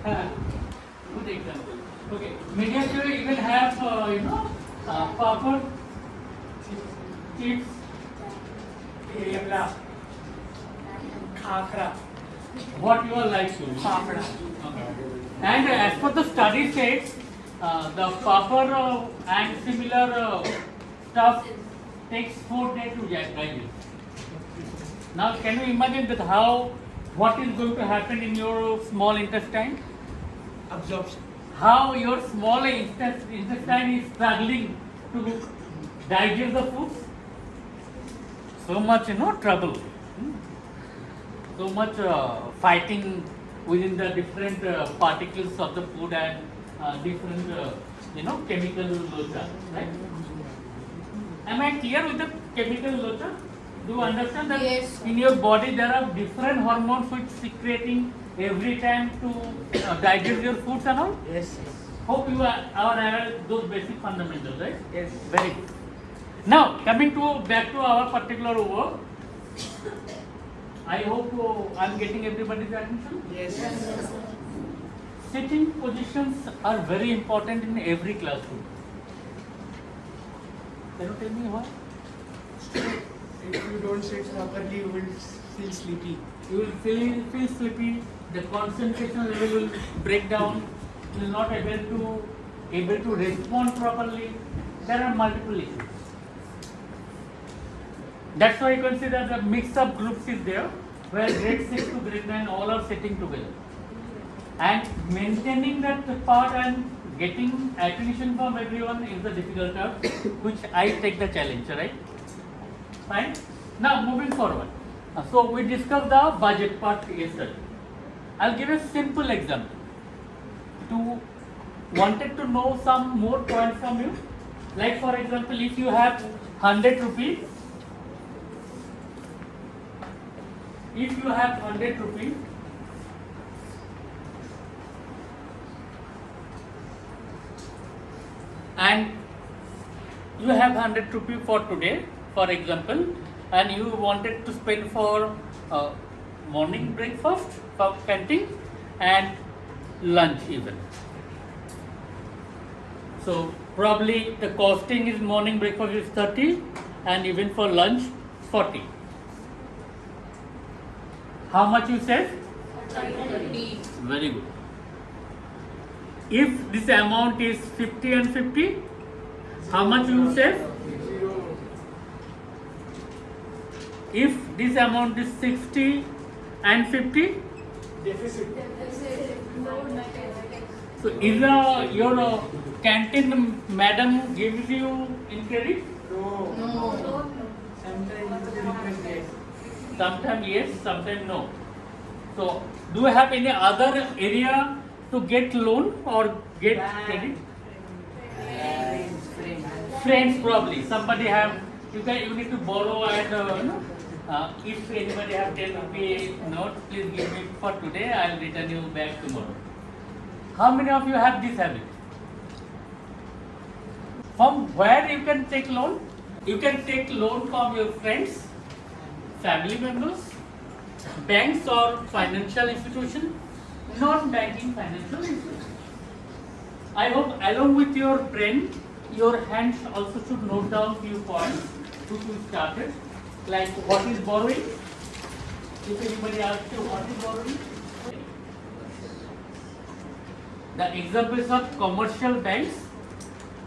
Good example. Okay, many of you even have, papad, chips, Khakra. what you are like to. Papda. And as per the study says, the papad and similar stuff takes 4 days to digest. Now, can you imagine that what is going to happen in your small intestine? Absorption. How your small intestine is struggling to digest the food? So much, trouble. So much fighting within the different particles of the food and different, chemical locha, right? Am I clear with the chemical locha? Do you understand that Yes. in your body there are different hormones which secreting every time to digest your foods and all? Yes. Hope you are aware of those basic fundamentals, right? Yes. Very good. Now, coming back to our particular work, I hope I'm getting everybody's attention. Yes. Sitting positions are very important in every classroom. Can you tell me why? If you don't sit properly, you will feel sleepy. You will feel sleepy, the concentration level will break down, you will not able to respond properly. There are multiple issues. That's why you can see that the mix of groups is there, where grade 6 to grade 9 all are sitting together. And maintaining that part and getting attention from everyone is the difficult task, which I take the challenge, right? Fine. Now moving forward. So we discussed the budget part yesterday. I'll give a simple example. Wanted to know some more points from you. Like for example, if you have 100 rupees, and you have 100 rupees for today, for example, and you wanted to spend for morning breakfast for canteen and lunch even. So probably the costing is morning breakfast is 30 and even for lunch 40. How much you save? 30. Very good. If this amount is 50 and 50, how much you save? If this amount is 60 and 50, Deficit. so is your canteen madam gives you in credit? No. Sometimes it is yes. Sometimes yes, sometimes no. So do you have any other area to get loan or get credit? Friends probably. Somebody have, you need to borrow and if anybody have 10 rupee note, please give me for today, I will return you back tomorrow. How many of you have this habit? From where you can take loan? You can take loan from your friends, family members, banks or financial institution, non-banking financial institution. I hope along with your brain, your hands also should note down few points which we started, like what is borrowing. If anybody asks you what is borrowing, the examples of commercial banks.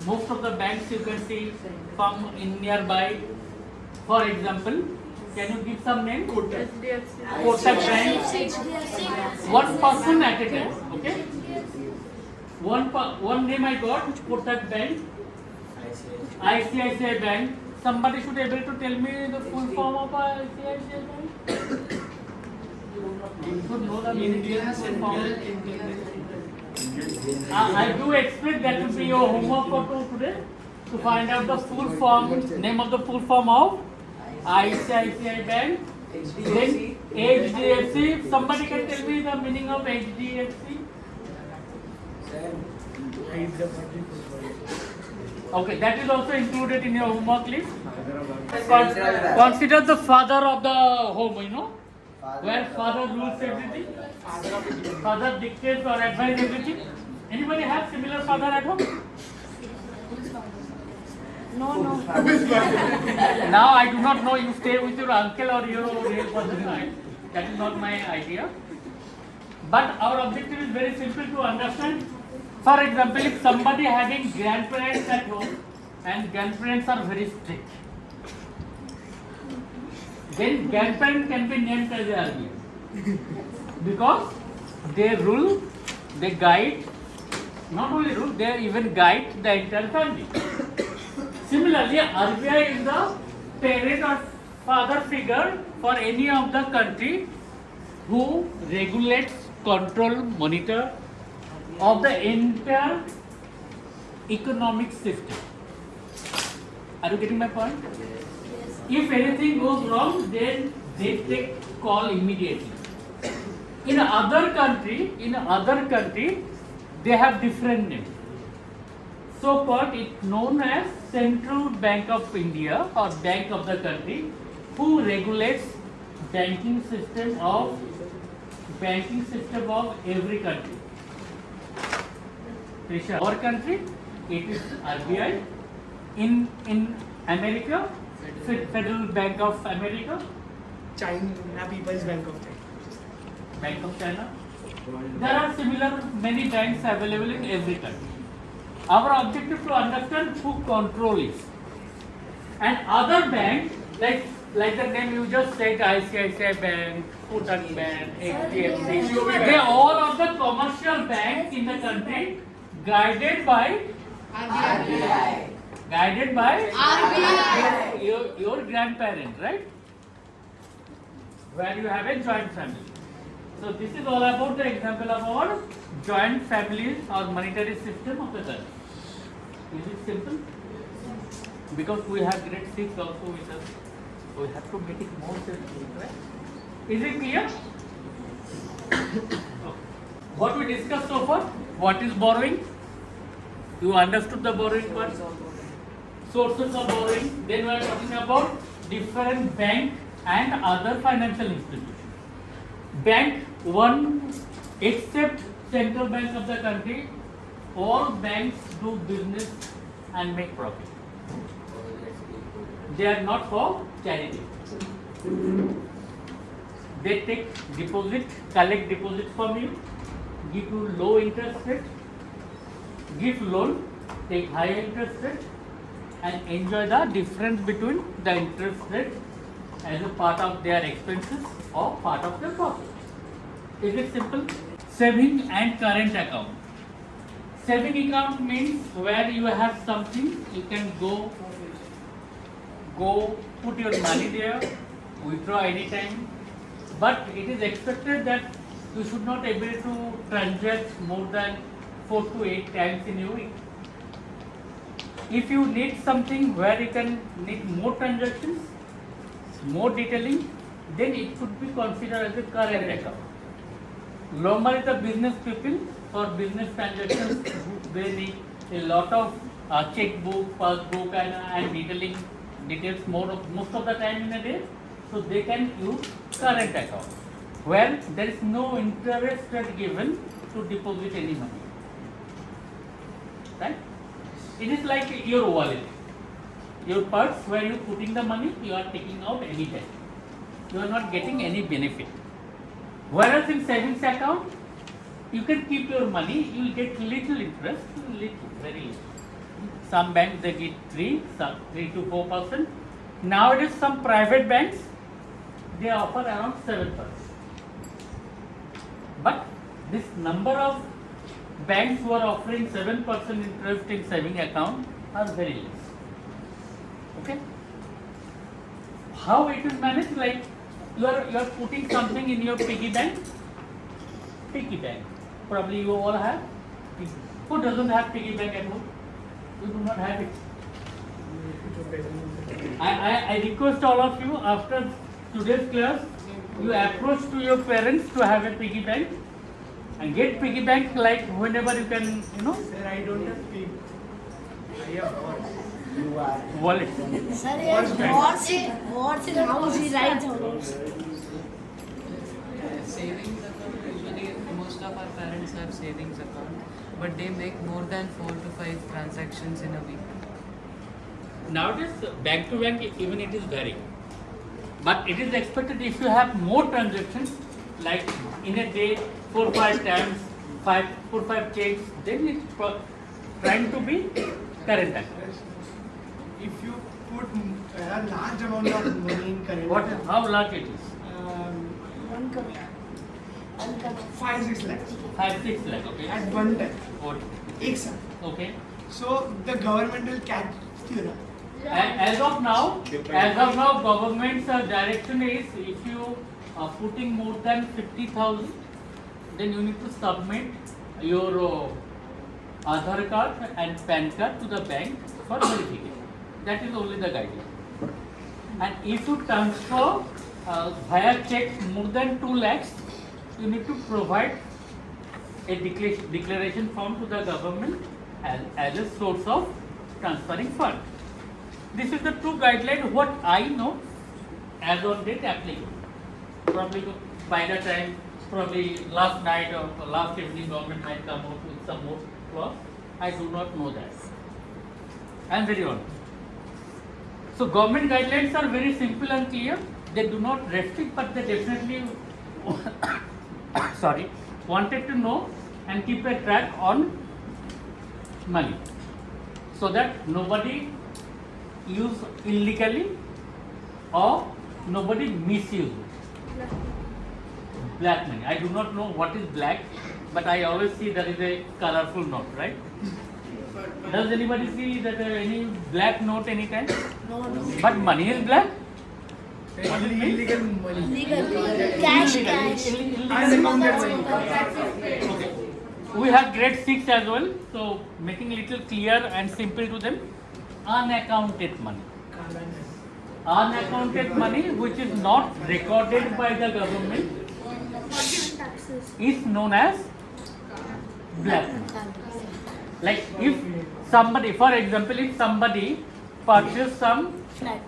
Most of the banks you can see from in nearby. For example, can you give some name? Kotak. Kotak Bank. One person at a time. Okay. One name I got. Kotak Bank. ICICI Bank. Somebody should be able to tell me the full form of ICICI Bank. You should know the meaning of full form. I do expect that to be your homework for today, to find out the full form, name of the full form of ICICI Bank, then HDFC. Somebody can tell me the meaning of HDFC? Okay, that is also included in your homework list. Consider the father of the home, Where father rules everything? Father dictates or advises everything? Anybody have similar father at home? No, no. Now I do not know you stay with your uncle or your real father. That is not my idea. But our objective is very simple to understand. For example, if somebody having grandparents at home and grandparents are very strict, then grandparents can be named as a RBI because they rule, they guide, not only rule, they even guide the entire family. Similarly, RBI is the parent or father figure for any of the country who regulates, control, monitor of the entire economic system. Are you getting my point? If anything goes wrong, then they take call immediately. In other country, they have different names. So called it known as Central Bank of India or Bank of the country, who regulates banking system of every country. Trisha, our country, it is RBI. In America, Federal Bank of America, China People's Bank of China. Bank of China. There are similar many banks available in every country. Our objective to understand who control is. And other banks, like the name you just said, ICICI Bank, Kotak Bank, HDFC, they all are the commercial banks in the country guided by RBI. Guided by RBI. your grandparent, right? Where you have a joint family. So this is all about the example of our joint families or monetary system of the country. Is it simple? Because we have grade 6 also with us, so we have to make it more simple, right? Is it clear? Okay. What we discussed so far? What is borrowing? You understood the borrowing part? Sources of borrowing. Then we are talking about different bank and other financial institutions. Bank one, except Central Bank of the country, all banks do business and make profit. They are not for charity. They take deposit, collect deposit from you, give you low interest rate, give loan, take high interest rate, and enjoy the difference between the interest rate as a part of their expenses or part of their profit. Is it simple? Saving and current account. Saving account means where you have something, you can go put your money there, withdraw anytime. But it is expected that you should not be able to transact more than 4 to 8 times in a week. If you need something where you can need more transactions, more detailing, then it could be considered as a current account. Normally the business people for business transactions, they need a lot of checkbook, passbook and details most of the time in a day, so they can use current account where there is no interest rate given to deposit any money. Right? It is like your wallet, your purse where you are putting the money, you are taking out any time. You are not getting any benefit. Whereas in savings account, you can keep your money, you will get little interest, very little. Some banks they get 3 to 4%. Nowadays some private banks, they offer around 7%. But this number of banks who are offering 7% interest in saving account are very less. Okay? How it is managed? Like you are putting something in your piggy bank. Piggy bank. Probably you all have. Who doesn't have piggy bank at home? You do not have it. I request all of you after today's class, you approach to your parents to have a piggy bank and get piggy bank like whenever you can, Sir, I don't have pig. I have wallet. Sir, what's in house he writes Savings account, usually most of our parents have savings account, but they make more than 4 to 5 transactions in a week. Nowadays, bank to bank, even it is varying. But it is expected if you have more transactions, like in a day, 4-5 times, 4-5 checks, then it's trying to be current account. If you put a large amount of money in current How large it is? um, 1 crore. 1 crore. 5-6 lakhs 5-6 lakh, okay. at one time, What? एक साथ. Okay. So the government will catch you know. And as of now, government's direction is if you are putting more than 50,000, then you need to submit your Aadhaar card and PAN card to the bank for verification. That is only the guideline. And if you transfer via check more than 2 lakhs, you need to provide a declaration form to the government as a source of transferring fund. This is the true guideline what I know as on date applicable. Probably by the time, probably last night or last evening government might come out with some more clause. I do not know that. I am very honest. So government guidelines are very simple and clear. They do not restrict, but they definitely wanted to know and keep a track on money, so that nobody use illegally or nobody misuse black money. I do not know what is black, but I always see there is a colorful note, right? Does anybody see that any black note anytime? No, no. But money is black? Illegal money. Legal. Cash, cash. Unaccounted money. Okay. We have grade 6 as well, so making little clear and simple to them. Unaccounted money. Unaccounted money which is not recorded by the government is known as black money. Like if somebody, for example, if somebody purchase some Flat.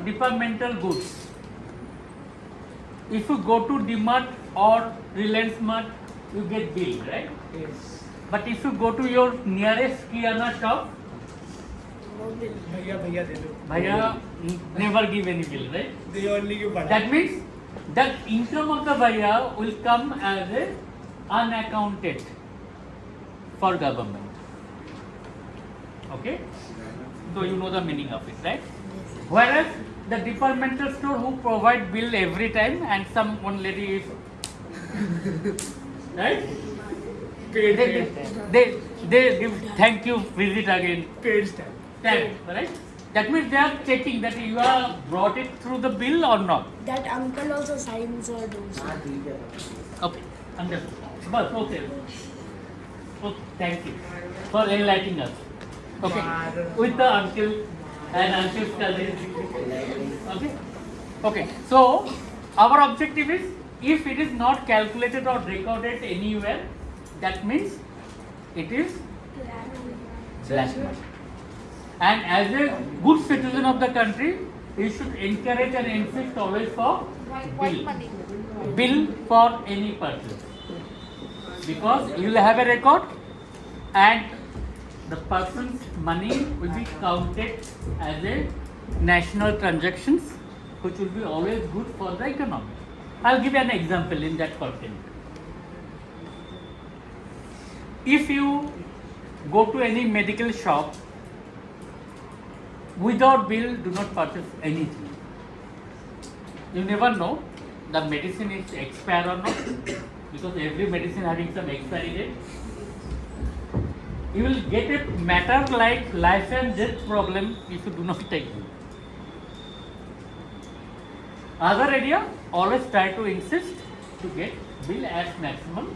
departmental goods. If you go to DMart or Reliance Mart, you get bill, right? Yes. But if you go to your nearest Kirana shop, No bill. भैया दे दो. Bhaiya never give any bill, right? They only give bada. That means that income of the Bhaiya will come as a unaccounted for government. Okay? So you know the meaning of it, right? Whereas the departmental store who provide bill every time and some one lady is right? They give thank you, visit again. Paid stamp. Thank, right? That means they are checking that you have brought it through the bill or not. That uncle also signs or does. Okay, understood. But okay. Okay, thank you for enlightening us. Okay, with the uncle and uncle's cousin. Okay, okay. So our objective is if it is not calculated or recorded anywhere, that means it is black money. And as a good citizen of the country, you should encourage and insist always for bill for any purchase, because you will have a record and the person's money will be counted as a national transactions, which will be always good for the economy. I'll give you an example in that content. If you go to any medical shop, without bill, do not purchase anything. You never know the medicine is expired or not, because every medicine having some expiry date. You will get a matter like life and death problem if you do not take bill. Other area, always try to insist to get bill as maximum.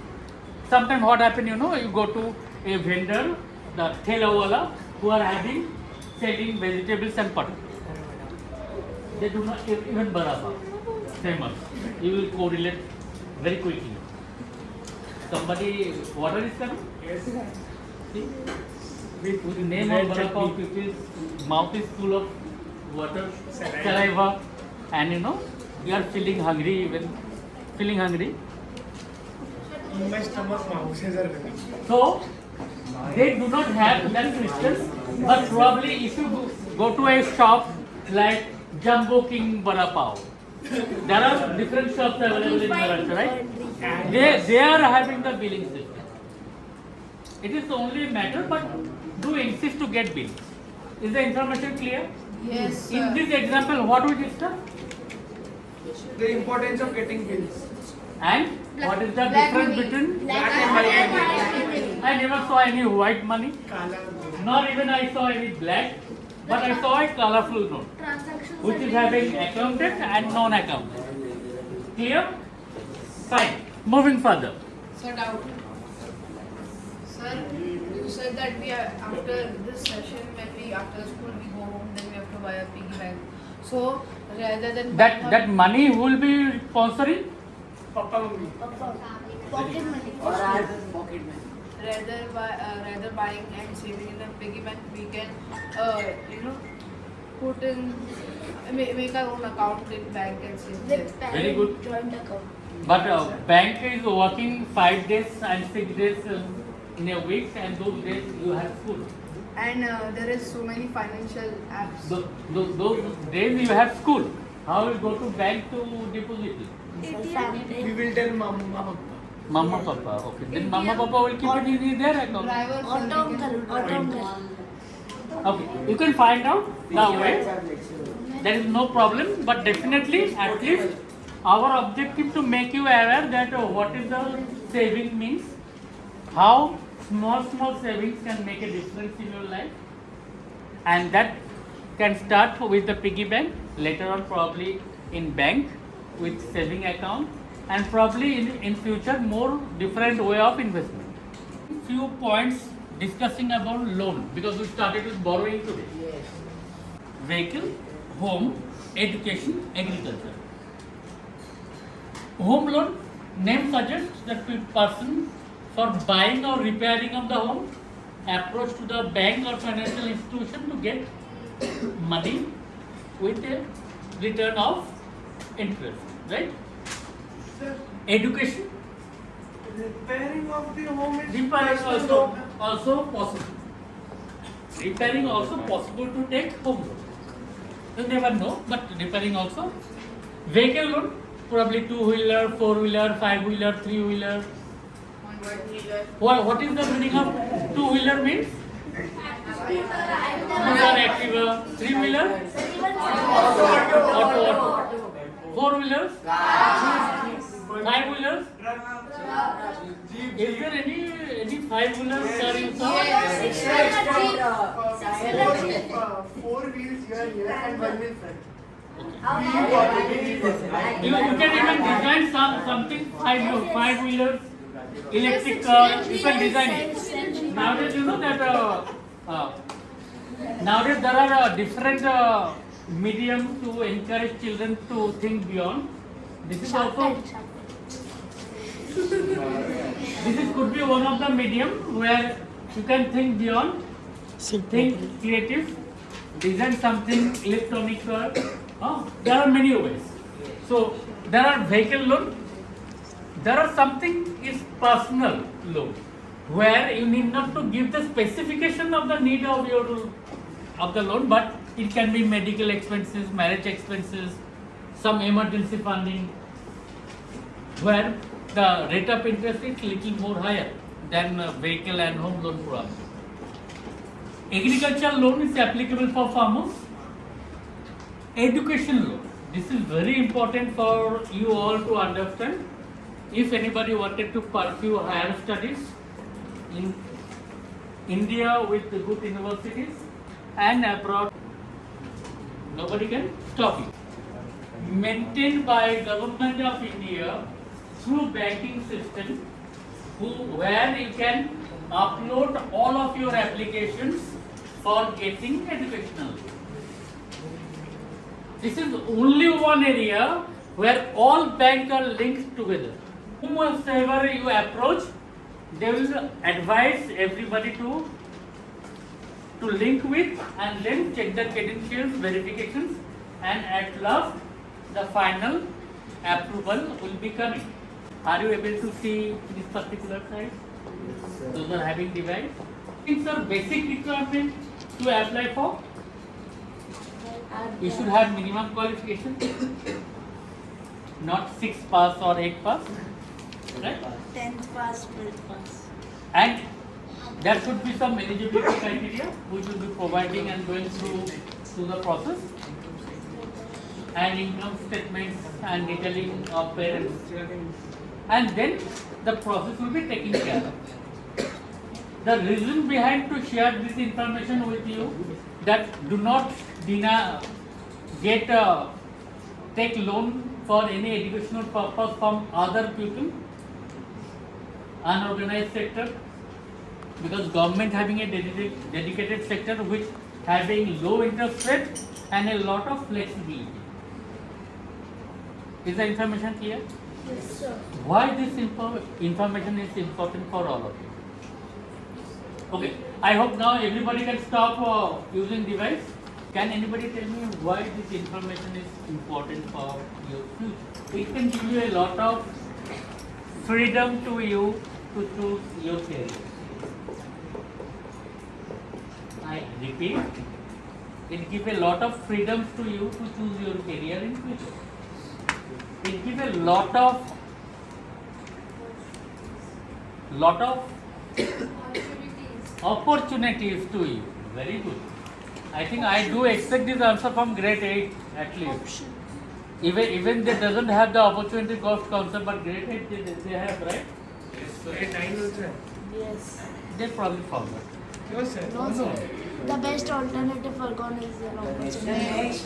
Sometimes what happen, you go to a vendor, the thelawala, who are selling vegetables and potatoes. They do not even barabar, famous. You will correlate very quickly. Somebody, water is coming? Yes. See? With the name of vada pav, people's mouth is full of water, saliva. and you are feeling hungry, even feeling hungry. In my stomach, mouses are running. So they do not have that crystals, but probably if you go to a shop like Jumbo King Vada Pav, there are different shops available in Maharashtra, right? They are having the billing system. It is only a matter, but do insist to get bills. Is the information clear? Yes, In this example, what we discussed? The importance of getting bills. And what is the Black difference money. between? Black and white. I never saw any white money, Kala. nor even I saw any black, but I saw a colorful note, Transactions which is having accounted and non-accounted. Clear? Fine. Moving further. Sir, doubt. Sir, you said that we are, after this session, when we after school we go home, then we have to buy a piggy bank. So rather than That money who will be sponsoring? Papa Mummy. Pocket money. rather buying and saving in a piggy bank, we can put in make our own account in bank and save there. With Very good. joint account. But bank is working 5 days and 6 days in a week, and those days you have school. And there is so many financial apps. Those days you have school. How will go to bank to deposit it? We will tell Mama Papa. Mama Papa. Okay. Then Mama Papa will keep it in their account. Drivers Auto we can- uncle. Okay. You can find out the way. There is no problem, but definitely at least our objective to make you aware that what is the saving means, how small savings can make a difference in your life, and that can start with the piggy bank, later on probably in bank with saving account, and probably in future more different way of investment. Few points discussing about loan, because we started with borrowing today. Vehicle, home, education, agriculture. Home loan, name suggests that person for buying or repairing of the home approach to the bank or financial institution to get money with a return of interest, right? Sir, Education, repairing of the home is repairing personal also possible. Repairing also possible to take home loan. You never know, but repairing also. Vehicle loan, probably 2-wheeler, 4-wheeler, 5-wheeler, 3-wheeler. What is the meaning of 2-wheeler means? Scooter, Activa, 3-wheeler, auto. 4-wheelers, 5-wheelers. Is there any 5-wheelers car you saw? Four wheels here and one wheel front. You can even design something 5-wheelers, electric car. You can design it. Nowadays, you know that nowadays there are different mediums to encourage children to think beyond. This is also could be one of the medium where you can think beyond, think creative, design something electronic car. There are many ways. So there are vehicle loan. There are something is personal loan, where you need not to give the specification of the need of the loan, but it can be medical expenses, marriage expenses, some emergency funding, where the rate of interest is little more higher than vehicle and home loan probably. Agricultural loan is applicable for farmers. Education loan. This is very important for you all to understand. If anybody wanted to pursue higher studies in India with good universities and abroad, nobody can stop you. Maintained by Government of India through banking system, where you can upload all of your applications for getting educational. This is only one area where all banks are linked together. Whomever you approach, they will advise everybody to link with and then check the credentials, verifications, and at last the final approval will be coming. Are you able to see this particular side? Those are having device. Things are basic requirement to apply for. You should have minimum qualification, not 6 pass or 8 pass, right? 10th pass, 12th pass. And there should be some eligibility criteria which will be providing and going through the process, and income statements and detailing of parents, and then the process will be taken care of. The reason behind to share this information with you, that do not take loan for any educational purpose from other people, unorganized sector, because government having a dedicated sector which having low interest rate and a lot of flexibility. Is the information clear? Yes, sir. Why this information is important for all of you? Okay, I hope now everybody can stop using device. Can anybody tell me why this information is important for your future? It can give you a lot of freedom to you to choose your career. I repeat, it gives a lot of freedoms to you to choose your career in future. It gives a lot of opportunities to you. Very good. I think I do expect this answer from grade 8 at least. Even they doesn't have the opportunity cost concept, but grade 8 they have, right? Grade 9 also. Yes. They probably forgot. No, sir. No, sir. The best alternative for gone is the opportunity.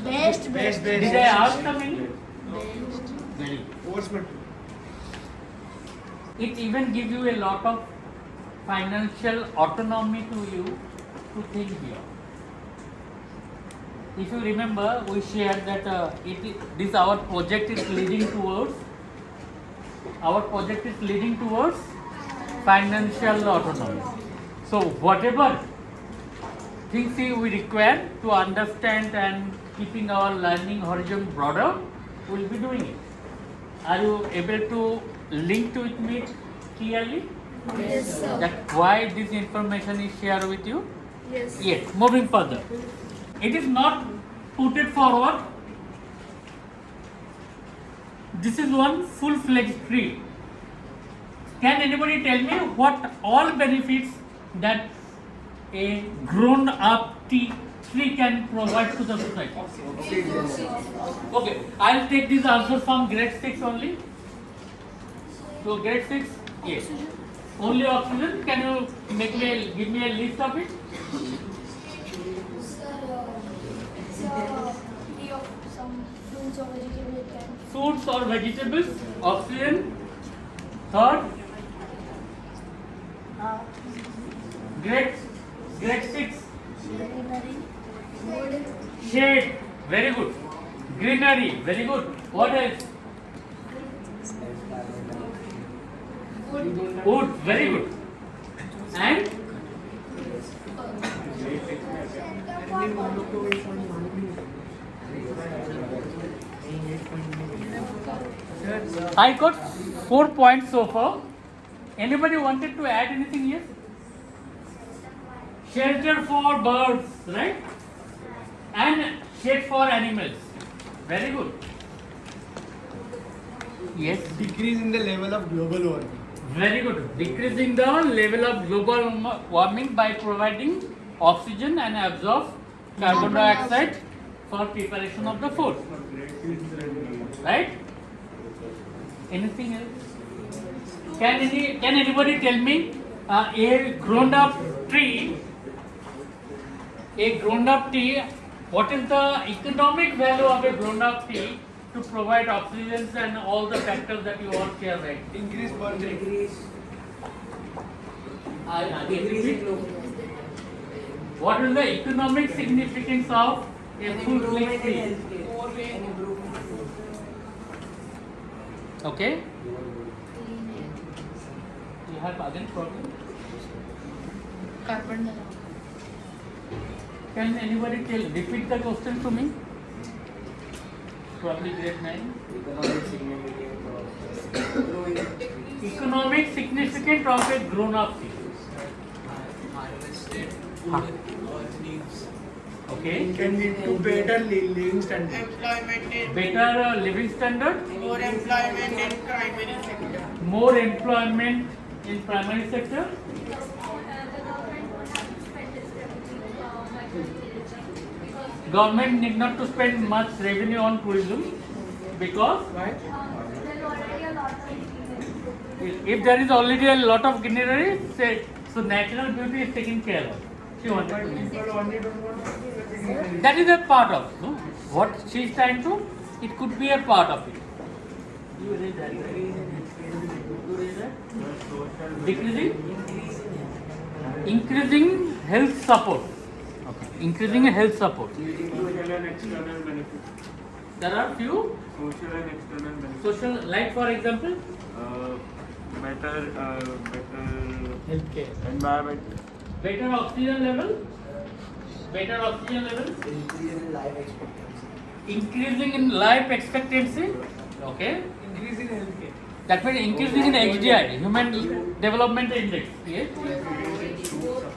Best. Did I ask the many? Very good. Enforcement. It even gives you a lot of financial autonomy to you to think beyond. If you remember, we shared that our project is leading towards. Our project is leading towards financial autonomy. So whatever things we require to understand and keeping our learning horizon broader, we'll be doing it. Are you able to link to it me clearly? Yes, sir. That why this information is shared with you? Yes. Yes. Moving further. It is not put it forward. This is one full-fledged tree. Can anybody tell me what all benefits that a grown-up tree can provide to the society? Okay, I'll take these answers from grade 6 only. So grade 6, yes. Only oxygen. Can you give me a list of it? Some fruits or vegetables. Fruits or vegetables, oxygen. Third, grade 6, Greenery. shade, very good. Greenery, very good. What else? Wood, very good. And I got 4 points so far. Anybody wanted to add anything? Yes? Shelter for birds, right? And shade for animals. Very good. Yes? Decrease in the level of global warming. Very good. Decreasing the level of global warming by providing oxygen and absorb carbon dioxide for preparation of the food. Right? Anything else? Can anybody tell me a grown-up tree, what is the economic value of a grown-up tree to provide oxygen and all the factors that you all share, right? Increase per tree. What is the economic significance of a full-fledged tree? Okay? You have again problem? Carbon. Can anybody repeat the question to me? probably grade 9. Economic significance of growing. Economic significance of a grown-up kid. Harvested Huh. food or leaves. Okay. Can lead to better living standards. Employment in Better living standard, more employment in primary sector. more employment in primary sector. Government need not to spend much revenue on tourism because Why? if there is already a lot of greenery, say, so natural beauty is taken care of. She wanted But to. people only don't want to. That is a part of no? What she is trying to. It could be a part of it. You read that, right? You read that? Decreasing, increasing health support. Okay. Increasing health support. Social and external benefits. There are few Social and external benefits. social, like for example, Better Healthcare. environment. better oxygen level, better oxygen level, Increase in life expectancy. increasing in life expectancy. Okay. Increase in healthcare. That means increasing in HDI, Human Development Index. Yes.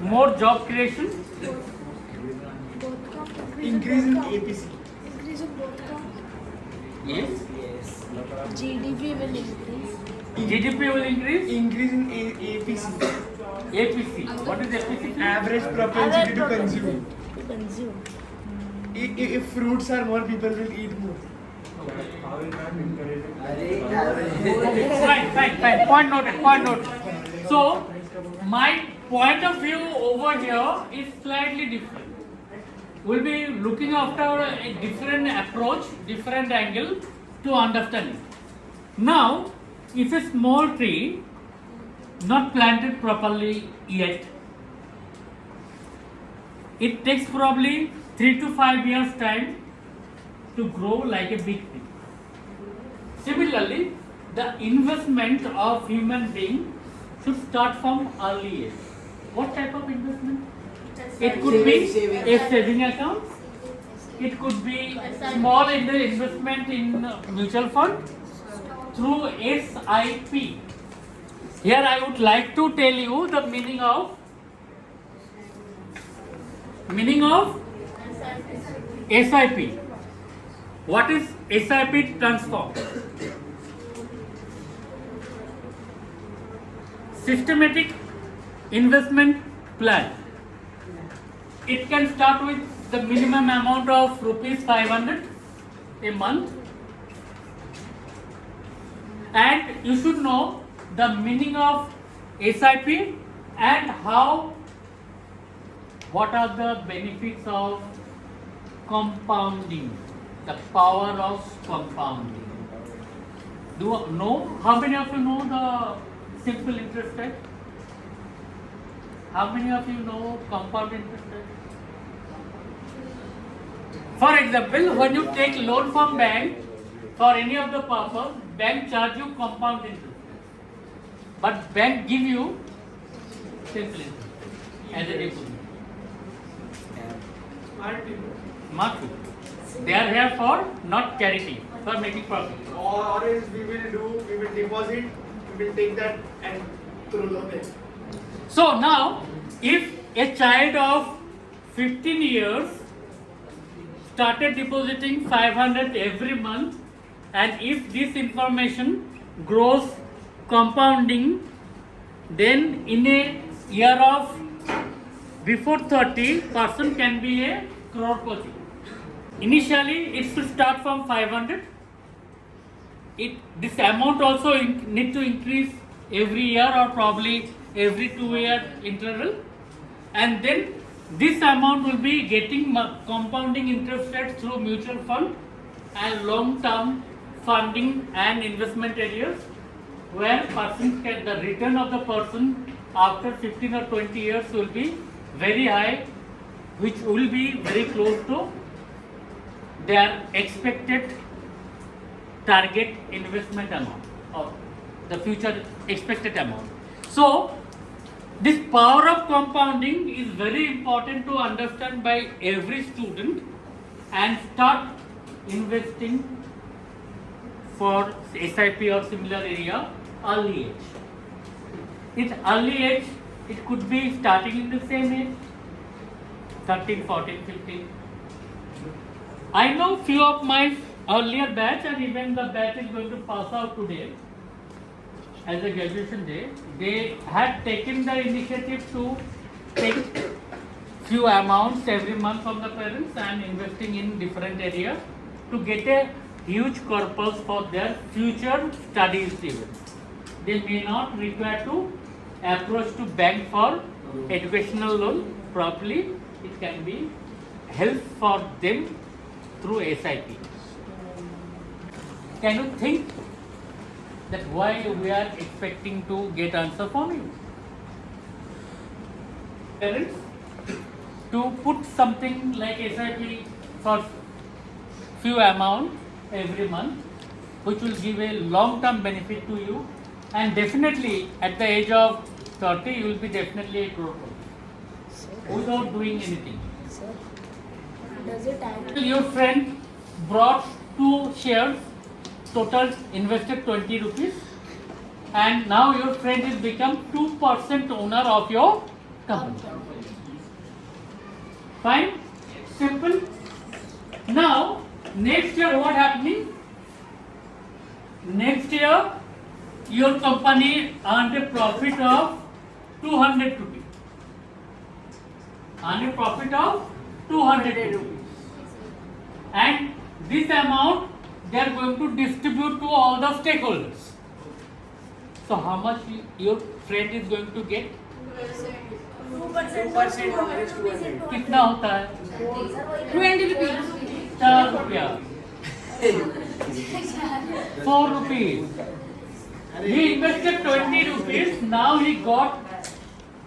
More job creation. Both come. Increase in APC. Increase in both come. Yes. Yes. GDP will increase. GDP will increase. Increase in APC. APC. What is APC? Average propensity to consume. To consume. If fruits are more, people will eat more. How is that encouraging? Fine. Point noted. Point noted. So, my point of view over here is slightly different. We'll be looking after a different approach, different angle to understand it. Now, if a small tree not planted properly yet, it takes probably 3 to 5 years time to grow like a big tree. Similarly, the investment of human being should start from early age. What type of investment? It could be a saving account. It could be small investment in mutual fund through SIP. Here I would like to tell you the meaning of SIP. What is SIP transform? Systematic investment plan. It can start with the minimum amount of rupees 500 a month, and you should know the meaning of SIP and what are the benefits of compounding, the power of compounding. Do you know, how many of you know the simple interest rate? How many of you know compound interest rate? For example, when you take loan from bank for any of the purpose, bank charge you compound interest, but bank give you simple interest as a deposit. Smart people. Smart people. They are here for not charity, for making profit. Or else we will deposit, we will take that and throw away. So now, if a child of 15 years started depositing 500 every month, and if this information grows compounding, then in a year of before 30, person can be a crorepati. Initially, it should start from 500. This amount also need to increase every year or probably every 2-year interval, and then this amount will be getting compounding interest rate through mutual fund and long-term funding and investment areas, where the return of the person after 15 or 20 years will be very high, which will be very close to their expected target investment amount or the future expected amount. So, this power of compounding is very important to understand by every student and start investing for SIP or similar area, early age. In early age, it could be starting in the same age, 13, 14, 15. I know few of my earlier batch and even the batch is going to pass out today as a graduation day. They had taken the initiative to take few amounts every month from the parents and investing in different areas to get a huge corpus for their future studies even. They may not require to approach to bank for educational loan properly. It can be help for them through SIP. Can you think that why we are expecting to get answer from you? Parents, to put something like SIP for few amount every month, which will give a long-term benefit to you, and definitely at the age of 30, you will be definitely a crore without doing anything. Does it add? Your friend brought 2 shares, total invested 20 rupees, and now your friend has become 2% owner of your company. Fine? Simple. Now, next year what happening? Next year, your company earned a profit of 200 rupees. Earned a profit of 200 rupees. And this amount they are going to distribute to all the stakeholders. So how much your friend is going to get? 2% कितना होता है? 20 rupees. 4 रुपया. 4 rupees. He invested 20 rupees. Now he got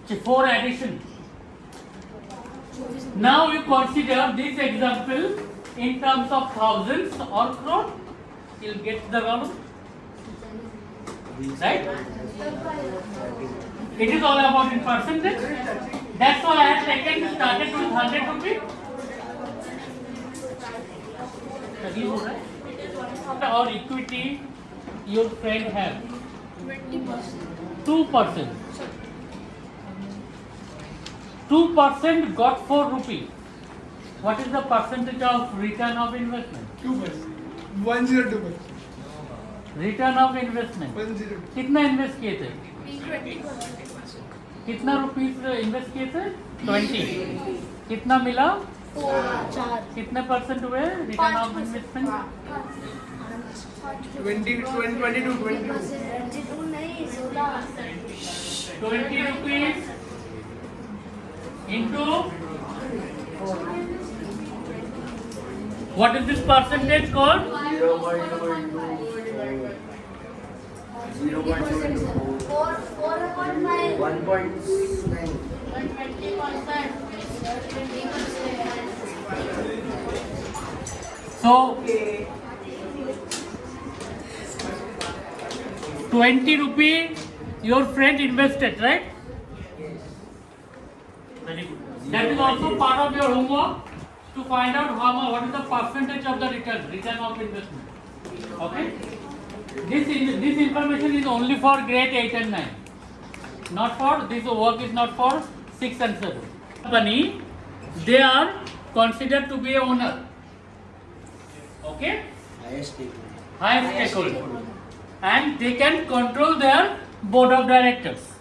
4 addition. Now you consider this example in terms of thousands or crore. You'll get the value. Right? It is all about in percentage. That's why I have taken started with 100 rupees. Or equity your friend have 2%. 2% got 4 rupees. What is the percentage of return of investment? 2%. 102%. Return of investment. 102. कितना invest किए थे? कितना rupees invest किए थे? 20. कितना मिला? 4. कितने percent हुए रिटर्न ऑफ इन्वेस्टमेंट? 22. 22 नहीं 16. 20 rupees into what is this percentage called? 4.5. 1.9. 20%. So 20 rupee your friend invested, right? Very good. That is also part of your homework to find out how much, what is the percentage of the return of investment. Okay? This information is only for grade 8 and 9. Not for, this work is not for 6 and 7. Company, they are considered to be a owner. Okay? Highest stakeholder. And they can control their board of directors.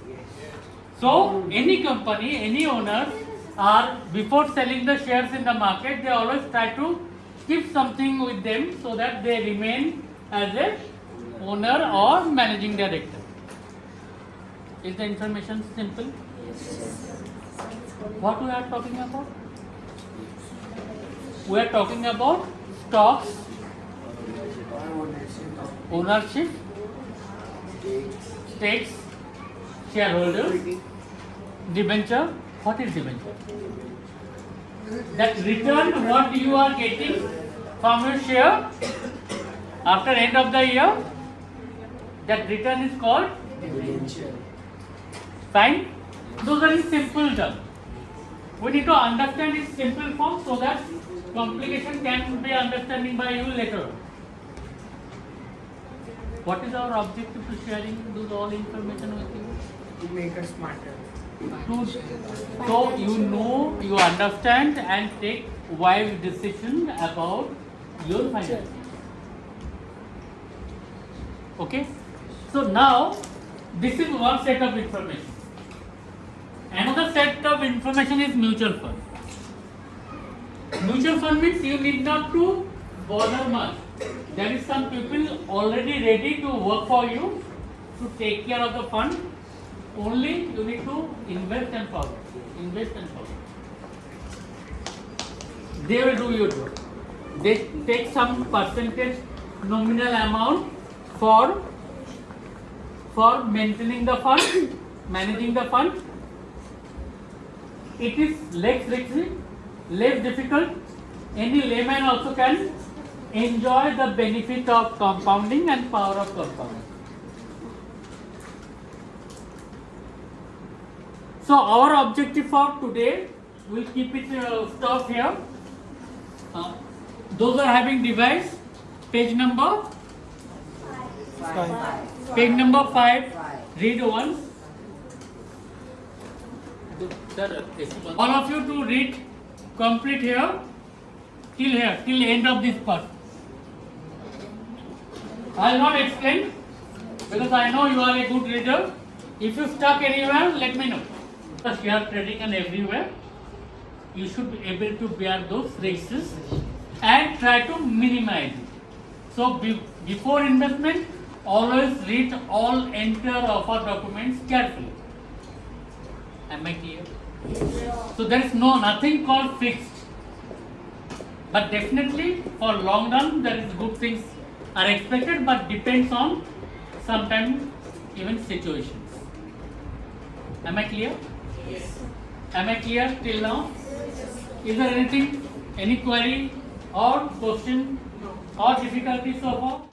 So, any company, any owner are before selling the shares in the market, they always try to keep something with them so that they remain as a owner or managing director. Is the information simple? What we are talking about? We are talking about stocks, ownership, stakes, shareholders, debenture. What is debenture? That return what you are getting from your share after end of the year, that return is called debenture. Fine? Those are in simple terms. We need to understand in simple form so that complication can be understanding by you later. What is our objective to sharing this all information with you? To make us smarter. So you know, you understand and take wise decision about your finances. Okay? So now, this is one set of information. Another set of information is mutual fund. Mutual fund means you need not to bother much. There is some people already ready to work for you to take care of the fund. Only you need to invest and forward. Invest and forward. They will do your job. They take some percentage nominal amount for maintaining the fund, managing the fund. It is less risky, less difficult. Any layman also can enjoy the benefit of compounding and power of compounding. So our objective for today, we'll keep it stop here. Those are having device, page number 5. Page number 5, read once. All of you to read complete here, till end of this part. I will not explain because I know you are a good reader. If you stuck anywhere, let me know. Share trading and everywhere, you should be able to bear those risks and try to minimize it. So before investment, always read all enter offer documents carefully. Am I clear? So there is nothing called fixed. But definitely for long run there is good things are expected, but depends on sometimes even situations. Am I clear? Yes. Am I clear till now? Is there anything, any query or question or difficulty so far?